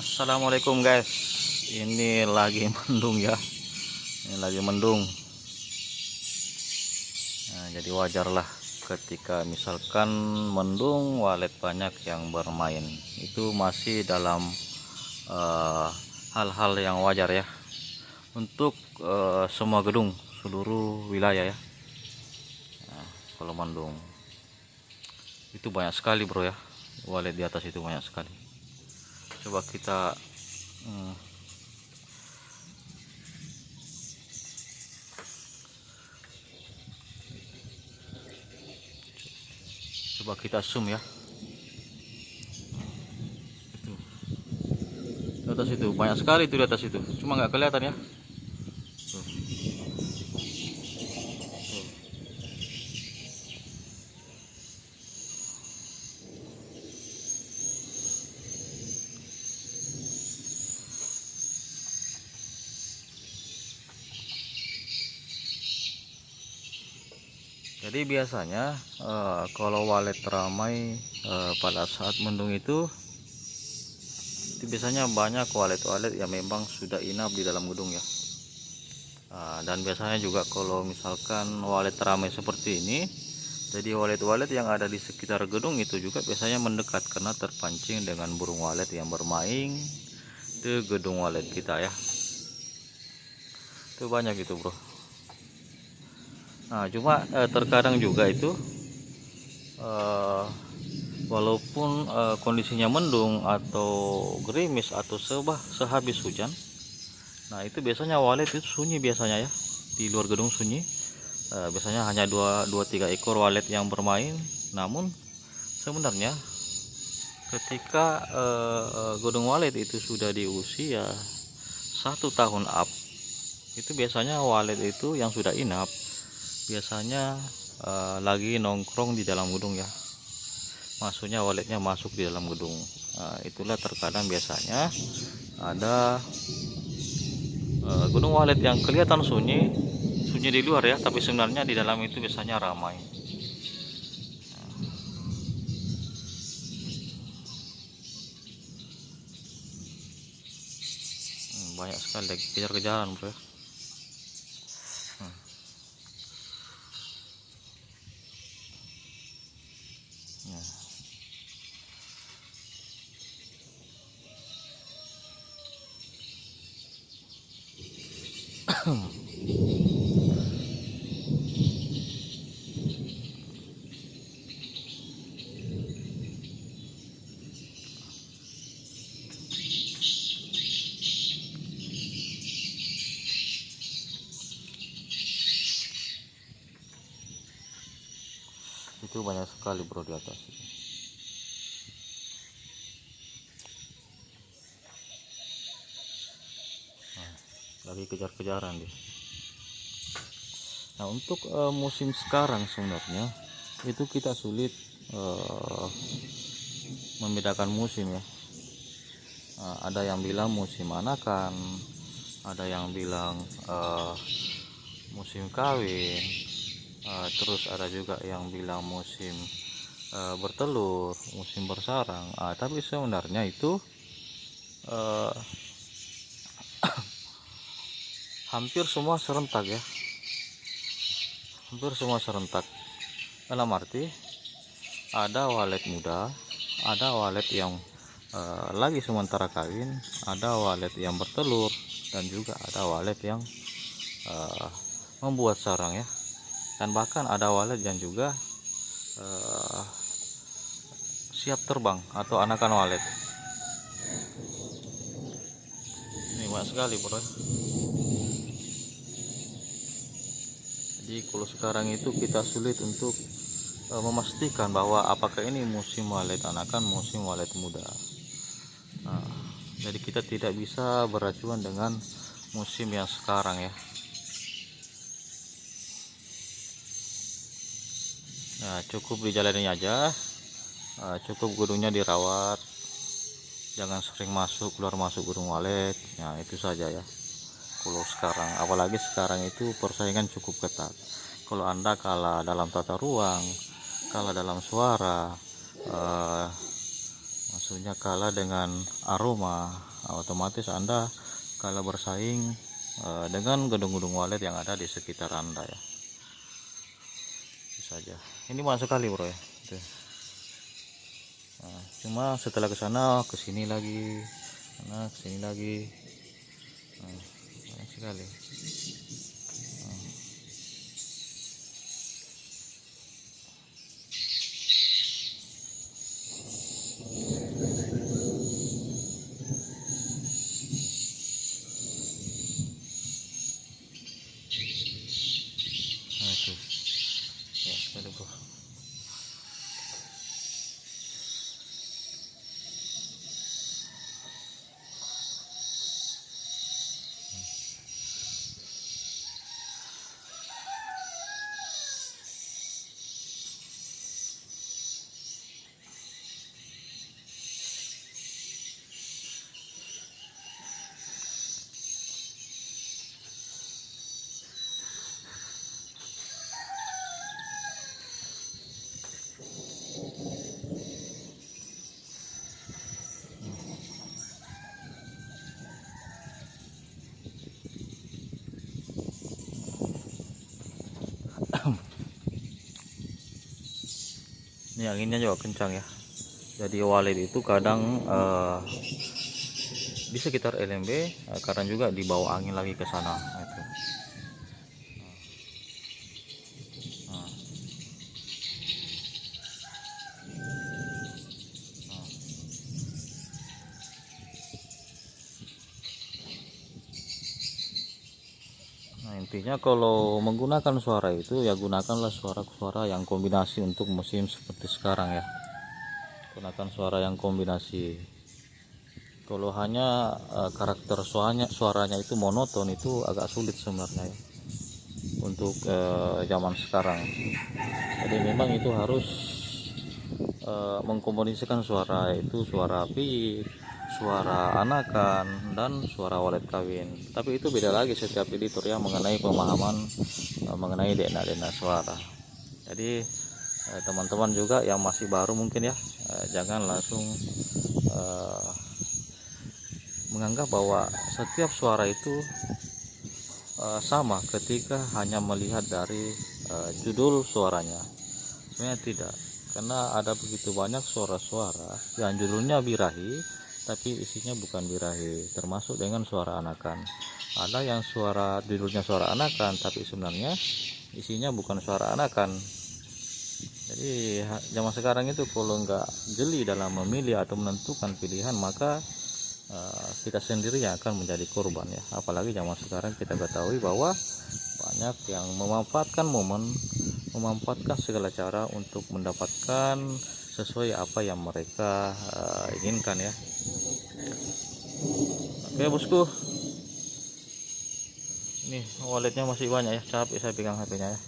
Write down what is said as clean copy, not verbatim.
Assalamualaikum guys, ini lagi mendung ya, ini lagi mendung. Nah, jadi wajarlah ketika misalkan mendung, walet banyak yang bermain. Itu masih dalam hal-hal yang wajar ya untuk semua gedung seluruh wilayah ya. Nah, kalau mendung itu banyak sekali bro ya, walet di atas itu banyak sekali. Coba kita coba kita zoom ya. Itu di atas itu banyak sekali, itu di atas itu cuma nggak kelihatan ya. Tuh. Jadi biasanya kalau walet ramai pada saat mendung itu biasanya banyak walet-walet yang memang sudah inap di dalam gedung ya. Dan biasanya juga kalau misalkan walet ramai seperti ini, jadi walet-walet yang ada di sekitar gedung itu juga biasanya mendekat karena terpancing dengan burung walet yang bermain di gedung walet kita ya. Itu banyak itu bro. Nah cuma terkadang juga itu walaupun kondisinya mendung atau gerimis atau sehabis hujan, nah itu biasanya walet itu sunyi biasanya ya, di luar gedung sunyi. Biasanya hanya 2-3 ekor walet yang bermain. Namun sebenarnya ketika gedung walet itu sudah di usia 1 tahun up, itu biasanya walet itu yang sudah inap biasanya lagi nongkrong di dalam gedung ya, maksudnya waletnya masuk di dalam gedung. Itulah terkadang biasanya ada gedung walet yang kelihatan sunyi di luar ya, tapi sebenarnya di dalam itu biasanya ramai. Banyak sekali lagi kejar-kejaran bro. Ya. Itu banyak sekali bro di atas itu. Lagi kejar-kejaran dia. Nah untuk musim sekarang sebenarnya itu kita sulit membedakan musim ya. Ada yang bilang musim anakan, ada yang bilang musim kawin, terus ada juga yang bilang musim bertelur, musim bersarang. Tapi sebenarnya itu hampir semua serentak ya, hampir semua serentak. Dalam arti ada walet muda, ada walet yang lagi sementara kawin, ada walet yang bertelur, dan juga ada walet yang membuat sarang ya, dan bahkan ada walet yang juga siap terbang atau anakan walet. Ini banyak sekali bro. Jadi kalau sekarang itu kita sulit untuk memastikan bahwa apakah ini musim walet anakan, musim walet muda. Jadi kita tidak bisa beracuan dengan musim yang sekarang ya. Nah, cukup dijalani aja, cukup gedungnya dirawat, jangan sering keluar masuk gedung walet. Nah itu saja ya. Kalau sekarang, apalagi sekarang itu persaingan cukup ketat. Kalau Anda kalah dalam tata ruang, kalah dalam suara, maksudnya kalah dengan aroma, otomatis Anda kalau bersaing dengan gedung-gedung walet yang ada di sekitar Anda ya. Itu saja. Ini mahal sekali bro ya. Tuh. Nah, cuma setelah ke sana ke sini lagi, ke sini lagi. Nah, banyak sekali. Nah, itu ya sekali bro. Ini anginnya juga kencang ya. Jadi walet itu kadang di sekitar LMB, kadang juga dibawa angin lagi ke sana. Nah, itu. Nah, nah. Nah, intinya kalau menggunakan suara itu ya gunakanlah suara-suara yang kombinasi untuk musim seperti sekarang ya. Gunakan suara yang kombinasi. Kalau hanya karakter suaranya itu monoton, itu agak sulit sebenarnya ya untuk zaman sekarang. Jadi memang itu harus mengkombinasikan suara, itu suara api, suara anakan, dan suara walet kawin. Tapi itu beda lagi setiap editor ya mengenai pemahaman mengenai dena suara. Jadi teman-teman juga yang masih baru mungkin ya, jangan langsung menganggap bahwa setiap suara itu sama ketika hanya melihat dari judul suaranya. Sebenarnya tidak, karena ada begitu banyak suara-suara yang judulnya birahi tapi isinya bukan birahi, termasuk dengan suara anakan. Ada yang judulnya suara anakan tapi sebenarnya isinya bukan suara anakan. Jadi zaman sekarang itu kalau nggak jeli dalam memilih atau menentukan pilihan, maka kita sendiri yang akan menjadi korban ya. Apalagi zaman sekarang kita ketahui bahwa banyak yang memanfaatkan momen, memanfaatkan segala cara untuk mendapatkan sesuai apa yang mereka inginkan ya. Oke bosku, ini waletnya masih banyak ya, capek saya pegang HP-nya ya.